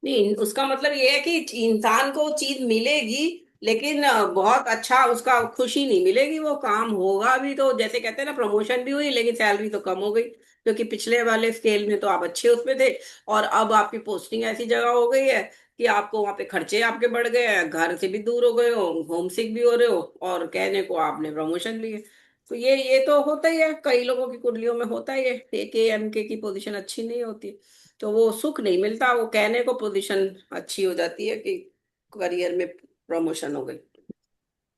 नहीं, उसका मतलब ये है कि इंसान को चीज मिलेगी, लेकिन बहुत अच्छा उसका खुशी नहीं मिलेगी, वो काम होगा भी तो जैसे कहते हैं ना, प्रमोशन भी हुई लेकिन सैलरी तो कम हो गई, क्योंकि पिछले वाले स्केल में तो आप अच्छे उसमें थे, और अब आपकी पोस्टिंग ऐसी जगह हो गई है कि आपको वहां पे खर्चे आपके बढ़ गए हैं, घर से भी दूर हो गए हो, होम सिक भी हो रहे हो, और कहने को आपने प्रमोशन लिए। तो ये तो होता ही है, कई लोगों की कुंडलियों में होता ही है, AKMK की पोजीशन अच्छी नहीं होती, तो वो सुख नहीं मिलता, वो कहने को पोजीशन अच्छी हो जाती है कि करियर में प्रमोशन हो गई।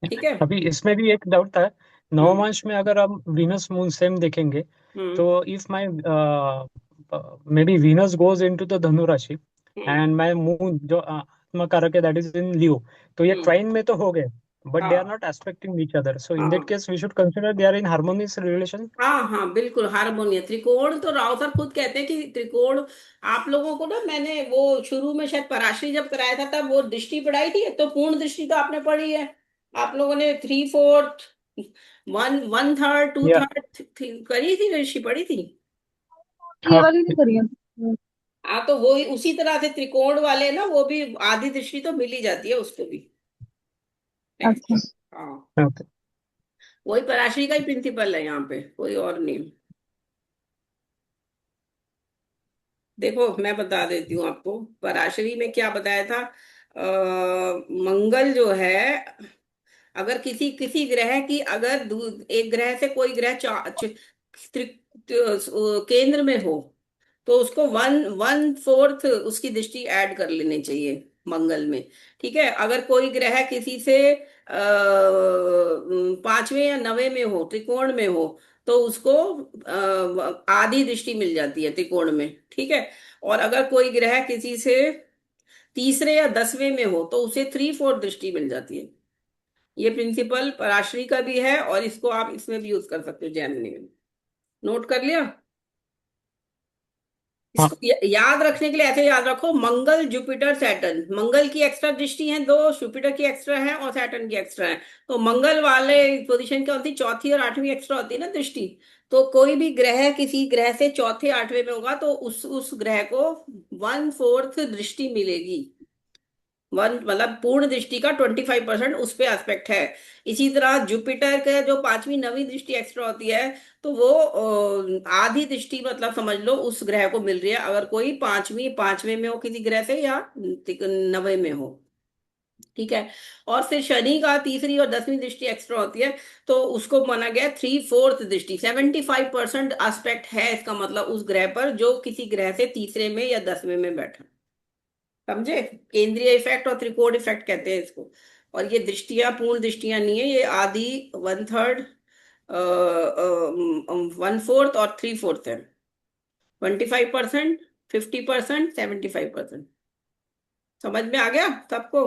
ठीक है। अभी इसमें भी एक डाउट था. हम्म। नवमांश में अगर हम वीनस मून सेम देखेंगे, हम्म। तो if my may be Venus goes into the धनु राशि हम्म। एंड माई मून जो आत्मा कारक है दैट इज इन लियो, तो ये हम्म। ट्राइन में तो हो गए, बट दे आर हाँ not aspecting each other, so in that हाँ case we should consider they are in harmonious relation. हाँ हाँ, बिल्कुल हारमोनियस त्रिकोण, तो राव सर खुद कहते हैं कि त्रिकोण, आप लोगों को ना मैंने वो शुरू में शायद पराशरी जब कराया था तब वो दृष्टि पढ़ाई थी, तो पूर्ण दृष्टि तो आपने पढ़ी है, आप लोगों ने 3/4 1/3 या 2/3 करी थी, दृष्टि पढ़ी थी। ये हाँ. वाली नहीं करी है। हाँ, तो वो ही उसी तरह से त्रिकोण वाले ना, वो भी आधी दृष्टि तो मिल ही जाती है उसको भी अच्छा। एक्स्ट्रा। हाँ, Okay. वही पराशरी का ही प्रिंसिपल है यहाँ पे, कोई और नहीं। देखो मैं बता देती हूँ आपको, पराशरी में क्या बताया था। मंगल जो है, अगर किसी किसी ग्रह की, अगर एक ग्रह से कोई ग्रह केंद्र में हो, तो उसको वन वन फोर्थ उसकी दृष्टि ऐड कर लेनी चाहिए मंगल में। ठीक है, अगर कोई ग्रह किसी से पांचवें या नवे में हो, त्रिकोण में हो, तो उसको आधी दृष्टि मिल जाती है त्रिकोण में। ठीक है, और अगर कोई ग्रह किसी से तीसरे या दसवें में हो, तो उसे थ्री फोर्थ दृष्टि मिल जाती है। ये प्रिंसिपल पराशरी का भी है, और इसको आप इसमें भी यूज कर सकते हो, जेमिनी में। नोट कर लिया? हाँ. इसको याद रखने के लिए ऐसे याद रखो, मंगल जुपिटर सैटर्न, मंगल की एक्स्ट्रा दृष्टि है दो, जुपिटर की एक्स्ट्रा है और सैटर्न की एक्स्ट्रा है। तो मंगल वाले पोजीशन क्या होती है, चौथी और आठवीं एक्स्ट्रा होती है ना दृष्टि। तो कोई भी ग्रह किसी ग्रह से चौथे आठवें में होगा, तो उस ग्रह को वन फोर्थ दृष्टि मिलेगी। वन मतलब पूर्ण दृष्टि का 25% उस पे एस्पेक्ट है। इसी तरह जुपिटर का जो पांचवी नवी दृष्टि एक्स्ट्रा होती है, तो वो आधी दृष्टि मतलब समझ लो उस ग्रह को मिल रही है, अगर कोई पांचवें में हो किसी ग्रह से, या नवे में हो। ठीक है, और फिर शनि का तीसरी और दसवीं दृष्टि एक्स्ट्रा होती है, तो उसको माना गया थ्री फोर्थ दृष्टि, 75% एस्पेक्ट है इसका मतलब उस ग्रह पर जो किसी ग्रह से तीसरे में या दसवें में बैठा। समझे? केंद्रीय इफेक्ट और त्रिकोण इफेक्ट कहते हैं इसको। और ये दृष्टियां पूर्ण दृष्टियां नहीं है, ये आधी, वन थर्ड, वन फोर्थ और थ्री फोर्थ है। 25%, 50%, 75%। समझ में आ गया सबको?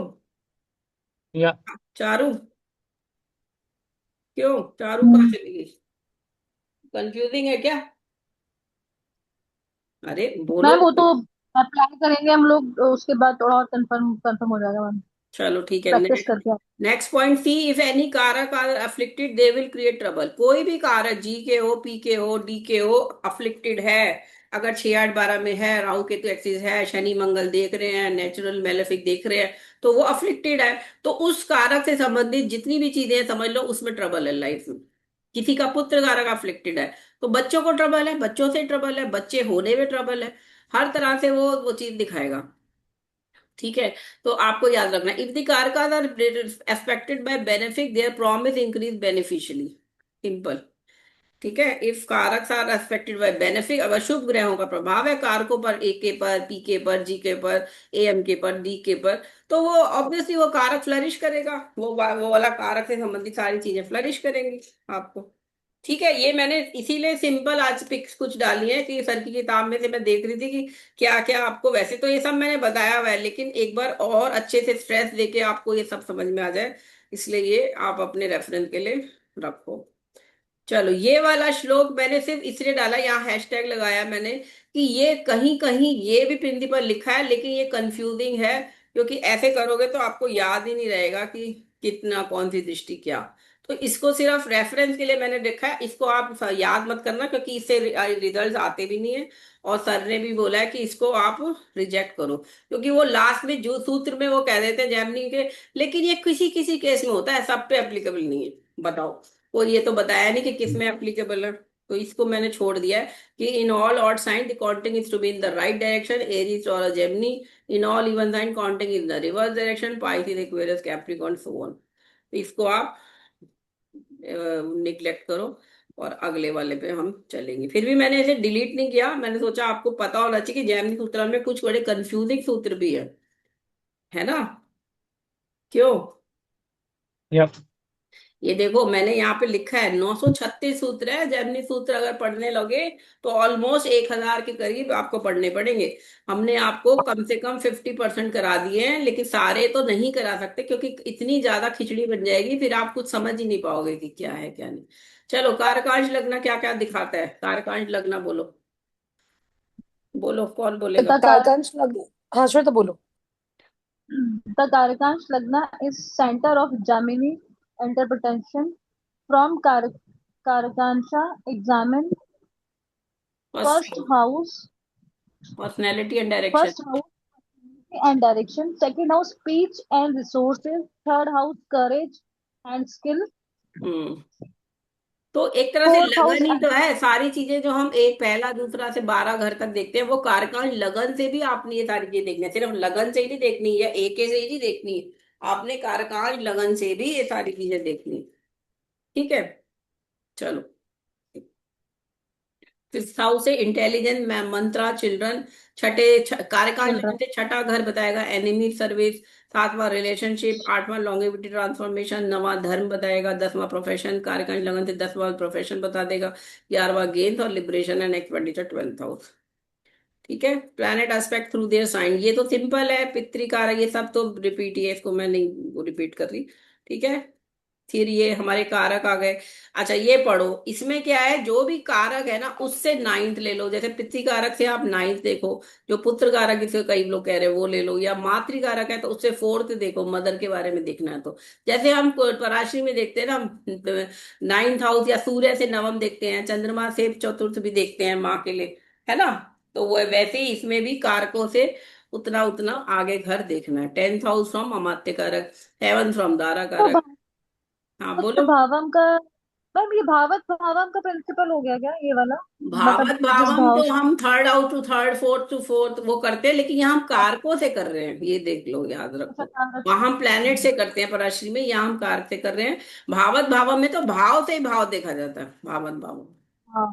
Yeah. चारू, क्यों चारू कहाँ हम्म। चली गई? कंफ्यूजिंग है क्या? अरे बोलो। मैम वो तो अप्लाई करेंगे हम लोग, उसके बाद थोड़ा और कंफर्म कंफर्म हो जाएगा मैम, चलो ठीक है। प्रैक्टिस करके। Next point, see if any कारक are afflicted they will create trouble. कोई भी कारक, जी के हो, पी के हो, डी के हो, अफ्लिक्टेड है, अगर 6 8 12 में है, राहु केतु एक्सिस है, शनि मंगल देख रहे हैं, नेचुरल मेलेफिक देख रहे हैं, तो वो अफ्लिक्टेड है। तो उस कारक से संबंधित जितनी भी चीजें हैं, समझ लो उसमें ट्रबल है लाइफ में। किसी का पुत्र कारक अफ्लिक्टेड है, तो बच्चों को ट्रबल है, बच्चों से ट्रबल है, बच्चे होने में ट्रबल है, हर तरह से वो चीज दिखाएगा। ठीक है, तो आपको याद रखना, if the karakas are affected by benefit their promise increase beneficially. Simple. ठीक है, इफ कारक आर एफेक्टेड बाय बेनिफिट, अगर शुभ ग्रहों का प्रभाव है कारकों पर, ए के पर, पी के पर, जी के पर, ए एम के पर, डी के पर, तो वो ऑब्वियसली वो कारक फ्लरिश करेगा, वो वाला कारक से संबंधित सारी चीजें फ्लरिश करेंगी आपको। ठीक है, ये मैंने इसीलिए सिंपल आज पिक्स कुछ डाली है कि सर की किताब में से मैं देख रही थी कि क्या क्या आपको, वैसे तो ये सब मैंने बताया हुआ है, लेकिन एक बार और अच्छे से स्ट्रेस देके आपको ये सब समझ में आ जाए, इसलिए ये आप अपने रेफरेंस के लिए रखो। चलो, ये वाला श्लोक मैंने सिर्फ इसलिए डाला, यहाँ हैशटैग लगाया मैंने, कि ये कहीं कहीं ये भी प्रिंसिपल लिखा है, लेकिन ये कंफ्यूजिंग है, क्योंकि ऐसे करोगे तो आपको याद ही नहीं रहेगा कि कितना कौन सी दृष्टि क्या। तो इसको सिर्फ रेफरेंस के लिए मैंने देखा है, इसको आप याद मत करना, क्योंकि इससे रिजल्ट आते भी नहीं है, और सर ने भी बोला है कि इसको आप रिजेक्ट करो, क्योंकि वो लास्ट में जो सूत्र में वो कह देते हैं जैमिनी के, लेकिन ये किसी किसी केस में होता है, सब पे एप्लीकेबल नहीं है। बताओ, और ये तो बताया नहीं कि किस में एप्लीकेबल है, तो इसको मैंने छोड़ दिया है कि in all odd sign the counting is to be in the right direction, Aries और Gemini, in all even sign counting in the reverse direction, python, Aquarius, Capricorn, so on. तो इसको आप निग्लेक्ट करो, और अगले वाले पे हम चलेंगे। फिर भी मैंने इसे डिलीट नहीं किया, मैंने सोचा आपको पता होना चाहिए कि जैमिनी सूत्र में कुछ बड़े कंफ्यूजिंग सूत्र भी है ना? क्यों? Yep. ये देखो मैंने यहाँ पे लिखा है 936 सूत्र है, जैमिनी सूत्र अगर पढ़ने लगे तो ऑलमोस्ट 1000 के करीब आपको पढ़ने पड़ेंगे। हमने आपको कम से कम 50% करा दिए हैं, लेकिन सारे तो नहीं करा सकते, क्योंकि इतनी ज्यादा खिचड़ी बन जाएगी, फिर आप कुछ समझ ही नहीं पाओगे कि क्या है क्या नहीं। चलो, कारकांश लगना क्या क्या दिखाता है, कारकांश लगना बोलो, बोलो कौन बोलेगा? The car, तारकांश लग, हाँ श्वेता बोलो. the Karakash Lagna is center of Gemini interpretation from Karakansha. Examine first. first house personality and direction. First house and direction, second house speech and resources, third house courage and skill, hmm. तो एक तरह से fourth house लगन ही तो है, सारी चीजें जो हम एक पहला दूसरा से 12 घर तक देखते हैं वो कारकान लगन से भी आपने ये सारी चीजें देखनी है, सिर्फ लगन से ही नहीं देखनी है या एके से ही नहीं देखनी है, आपने कारकान लगन से भी ये सारी चीजें देखनी है। ठीक है, चलो। फिफ्थ हाउस से इंटेलिजेंस, मंत्रा, चिल्ड्रन। कारकान लगन चिल्ड्रन। से छठा घर बताएगा एनिमी सर्विस। सातवां रिलेशनशिप, आठवां लॉन्गेविटी ट्रांसफॉर्मेशन, नवां धर्म बताएगा, 10वां प्रोफेशन, कारकान लगन से 10वां प्रोफेशन बता देगा, 11वां गेंद और liberation and expenditure, 12th house. ठीक है, planet aspect through their sign, ये तो सिंपल है, पितृकार ये सब तो रिपीट ही है, इसको मैं नहीं रिपीट कर रही। ठीक है, फिर ये हमारे कारक आ गए। अच्छा ये पढ़ो, इसमें क्या है, जो भी कारक है ना उससे नाइन्थ ले लो, जैसे पितृ कारक से आप नाइन्थ देखो, जो पुत्र कारक जिसे कई लोग कह रहे हैं वो ले लो, या मातृ कारक है तो उससे फोर्थ देखो, मदर के बारे में देखना है तो। जैसे हम पराशरी में देखते हैं ना, नाइन्थ हाउस या सूर्य से नवम देखते हैं, चंद्रमा से चतुर्थ भी देखते हैं माँ के लिए, है ना। तो वो वैसे ही इसमें भी कारकों से उतना उतना आगे घर देखना है। 10th हाउस फ्रॉम अमात्य कारक, 7th फ्रॉम दारा तो कारक। हाँ भावक बोलो। भावम का, मैम ये भावक भावम का प्रिंसिपल हो गया क्या ये वाला? मतलब भावत जिस भावम भाव तो हम third out to third, fourth to fourth वो करते हैं, लेकिन यहाँ हम कारकों से कर रहे हैं, ये देख लो, याद अच्छा रखो। कारक। वहां हम प्लेनेट से करते हैं पराश्री में, यहाँ हम कारक से कर रहे हैं। भावत भावम में तो भाव से ही भाव देखा जाता है, भावत भावम। हाँ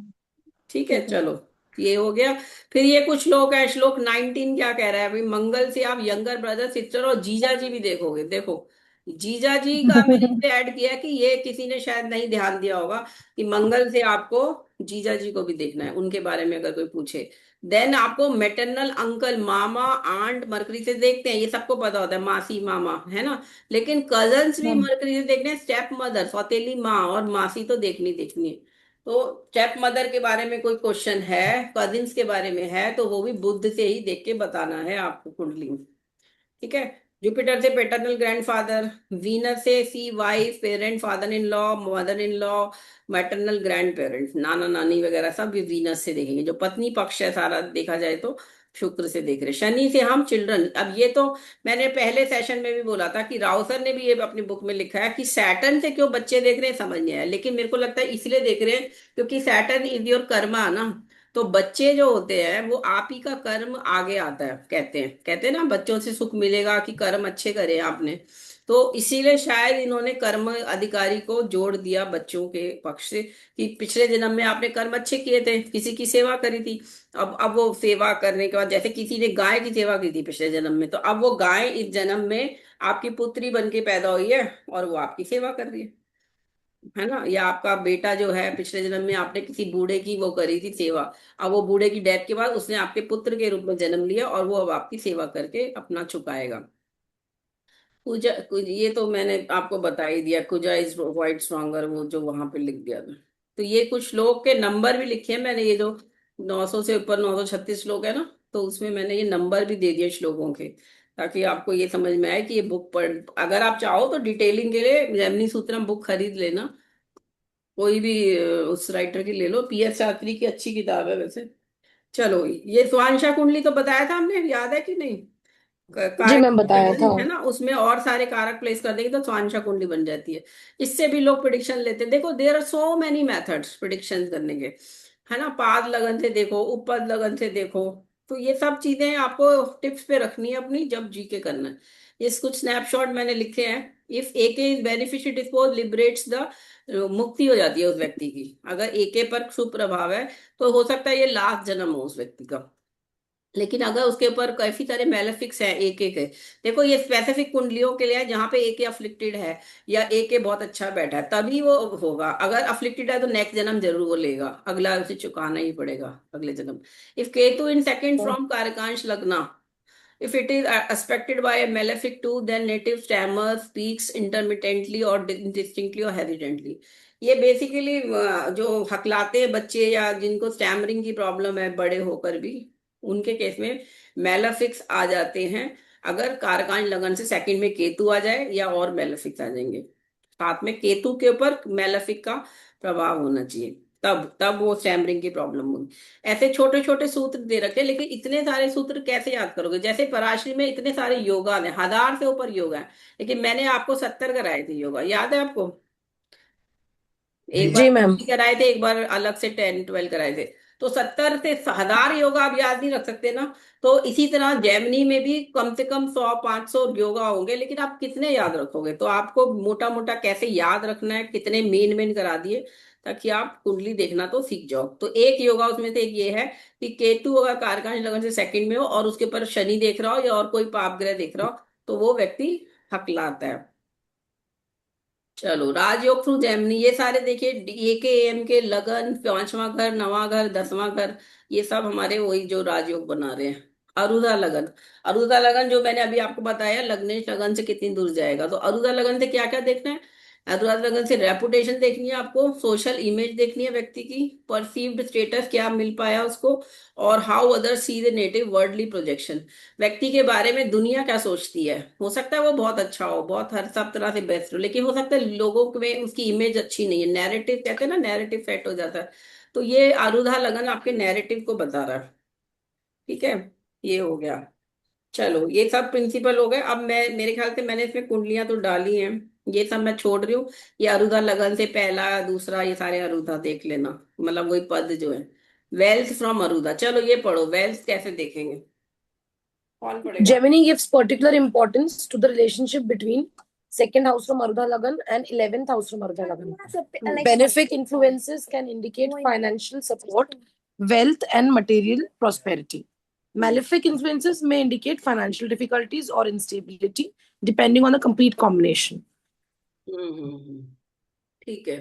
ठीक है, ठीक है। चलो, ये हो गया। फिर ये कुछ श्लोक है, श्लोक 19 क्या कह रहा है, अभी मंगल से आप यंगर ब्रदर सिस्टर और जीजा जी भी देखोगे, देखो। जीजा जी का मैंने इसलिए ऐड किया कि ये किसी ने शायद नहीं ध्यान दिया होगा कि मंगल से आपको जीजा जी को भी देखना है, उनके बारे में अगर कोई पूछे। देन आपको मेटरनल अंकल, मामा, आंट मरकरी से देखते हैं, ये सबको पता होता है, मासी मामा, है ना। लेकिन कजन्स भी हम्म, मरकरी से देखने हैं, स्टेप मदर सौतेली माँ और मासी तो देखनी देखनी है। तो स्टेप मदर के बारे में कोई क्वेश्चन है, कजिन्स के बारे में है, तो वो भी बुध से ही देख के बताना है आपको कुंडली में। ठीक है, जुपिटर से पेटर्नल ग्रैंडफादर, वीनस से see wife, parent, father in law, mother in law, maternal grand parents, नाना नानी वगैरह सब ये वीनस से देखेंगे। जो पत्नी पक्ष है सारा देखा जाए तो शुक्र से देख रहे। शनि से हम चिल्ड्रन, अब ये तो मैंने पहले सेशन में भी बोला था कि राव सर ने भी ये अपनी बुक में लिखा है कि सैटर्न से क्यों बच्चे देख रहे हैं समझ नहीं आया, लेकिन मेरे को लगता है इसलिए देख रहे हैं क्योंकि सैटर्न इज योर कर्मा ना। तो बच्चे जो होते हैं वो आप ही का कर्म आगे आता है, कहते हैं ना, बच्चों से सुख मिलेगा कि कर्म अच्छे करे आपने। तो इसीलिए शायद इन्होंने कर्म अधिकारी को जोड़ दिया बच्चों के पक्ष से, कि पिछले जन्म में आपने कर्म अच्छे किए थे, किसी की सेवा करी थी। अब वो सेवा करने के बाद, जैसे किसी ने गाय की सेवा की थी पिछले जन्म में, तो अब वो गाय इस जन्म में आपकी पुत्री बन के पैदा हुई है और वो आपकी सेवा कर रही है ना। या आपका बेटा जो है, पिछले जन्म में आपने किसी बूढ़े की वो करी थी सेवा, अब वो बूढ़े की डेथ के बाद उसने आपके पुत्र के रूप में जन्म लिया और वो अब आपकी सेवा करके अपना चुकाएगा। कुजा ये तो मैंने आपको बता ही दिया, कुजा इज क्वाइट स्ट्रॉन्गर, वो जो वहां पे लिख दिया था। तो ये कुछ श्लोक के नंबर भी लिखे हैं मैंने, ये जो 900 से ऊपर 936 श्लोक है ना, तो उसमें मैंने ये नंबर भी दे दिए श्लोकों के, ताकि आपको ये समझ में आए कि ये बुक पढ़, अगर आप चाहो तो डिटेलिंग के लिए जैमिनी सूत्रम बुक खरीद लेना, कोई भी उस राइटर की ले लो, पीएस शास्त्री की अच्छी किताब है वैसे। चलो, ये स्वांशा कुंडली तो बताया था हमने, याद है कि नहीं। जी कारक मैम, बताया लगन था। है ना, उसमें और सारे कारक प्लेस कर देंगे तो स्वांशा कुंडली बन जाती है। इससे भी लोग प्रिडिक्शन लेते हैं, देखो there are so many methods prediction करने के, है ना। पाद लगन से देखो, उपपद लगन से देखो, तो ये सब चीजें आपको टिप्स पे रखनी है अपनी जब जीके करना है। ये कुछ स्नैपशॉट मैंने लिखे हैं। If AK is beneficially dispose liberates the, मुक्ति हो जाती है उस व्यक्ति की, अगर एके पर शुभ प्रभाव है तो हो सकता है ये लास्ट जन्म हो उस व्यक्ति का। लेकिन अगर उसके ऊपर काफी सारे मेलेफिक्स हैं एक एक है, देखो ये स्पेसिफिक कुंडलियों के लिए है जहां पे एक अफ्लिक्टेड है या एक बहुत अच्छा बैठा है तभी वो होगा। अगर अफ्लिक्टेड है तो नेक्स्ट जन्म जरूर वो लेगा, अगला उसे चुकाना ही पड़ेगा अगले जन्म। If Ketu in second from Karakansha lagna, if it is aspected by a malefic too, then native stammers, speaks intermittently or indistinctly or hesitantly। ये बेसिकली जो हकलाते हैं बच्चे या जिनको स्टैमरिंग की प्रॉब्लम है बड़े होकर भी, उनके केस में मेलाफिक्स आ जाते हैं। अगर कारकांश लगन से सेकंड में केतु आ जाए या और मेलाफिक्स आ जाएंगे, साथ में केतु के ऊपर मेलाफिक का प्रभाव होना चाहिए। तब वो स्टैमरिंग की प्रॉब्लम होगी। ऐसे छोटे छोटे सूत्र दे रखे हैं, लेकिन इतने सारे सूत्र कैसे याद करोगे? जैसे पराशरी में इतने सारे योगा हैं, 1000 से ऊपर योगा है, लेकिन मैंने आपको 70 कराए थे योगा, याद है आपको? एक बार जी मैम। 50 कराए थे, एक बार अलग से 10-12 कराए थे। तो 70 से 1000 योगा आप याद नहीं रख सकते ना। तो इसी तरह जेमिनी में भी कम से कम 100-500 योगा होंगे, लेकिन आप कितने याद रखोगे? तो आपको मोटा मोटा कैसे याद रखना है, कितने मेन मेन करा दिए ताकि आप कुंडली देखना तो सीख जाओ। तो एक योगा उसमें से एक ये है कि केतु अगर कारकांश लगन से सेकंड में हो और उसके ऊपर शनि देख रहा हो या और कोई पाप ग्रह देख रहा हो, तो वो व्यक्ति हकलाता है। चलो, राजयोग थ्रू जेमिनी, ये सारे देखिए, ए के एम के लगन, 5वां घर, 9वां घर, 10वां घर, ये सब हमारे वही जो राजयोग बना रहे हैं। अरुधा लगन, अरुधा लगन जो मैंने अभी आपको बताया लग्नेश लगन से कितनी दूर जाएगा। तो अरुधा लगन से क्या क्या देखना है? अरुधा लगन से रेपुटेशन देखनी है आपको, सोशल इमेज देखनी है व्यक्ति की, परसीव्ड स्टेटस क्या मिल पाया उसको, और how others see the native worldly projection, व्यक्ति के बारे में दुनिया क्या सोचती है। हो सकता है वो बहुत अच्छा हो, बहुत हर सब तरह से बेस्ट हो, लेकिन हो सकता है लोगों में उसकी इमेज अच्छी नहीं है, नैरेटिव कहते हैं ना, नैरेटिव सेट हो जाता है। तो ये आरुधा लगन आपके नैरेटिव को बता रहा है। ठीक है, ये हो गया। चलो, ये सब प्रिंसिपल हो गए। अब मैं, मेरे ख्याल से मैंने इसमें कुंडलियां तो डाली हैं, ये सब मैं छोड़ रही हूँ। ये अरुधा लगन से पहला दूसरा ये सारे अरुधा देख लेना, मतलब वही पद जो है। वेल्थ फ्रॉम अरुधा, चलो ये पढ़ो, वेल्थ कैसे देखेंगे? कौन पढ़ेगा? Gemini gives particular importance to the relationship between second house from Arudha Lagan and 11th house from Arudha Lagan. Benefic influences can indicate financial support, wealth, and material prosperity. Malefic influences may indicate financial difficulties or instability, depending on the complete combination. ठीक है।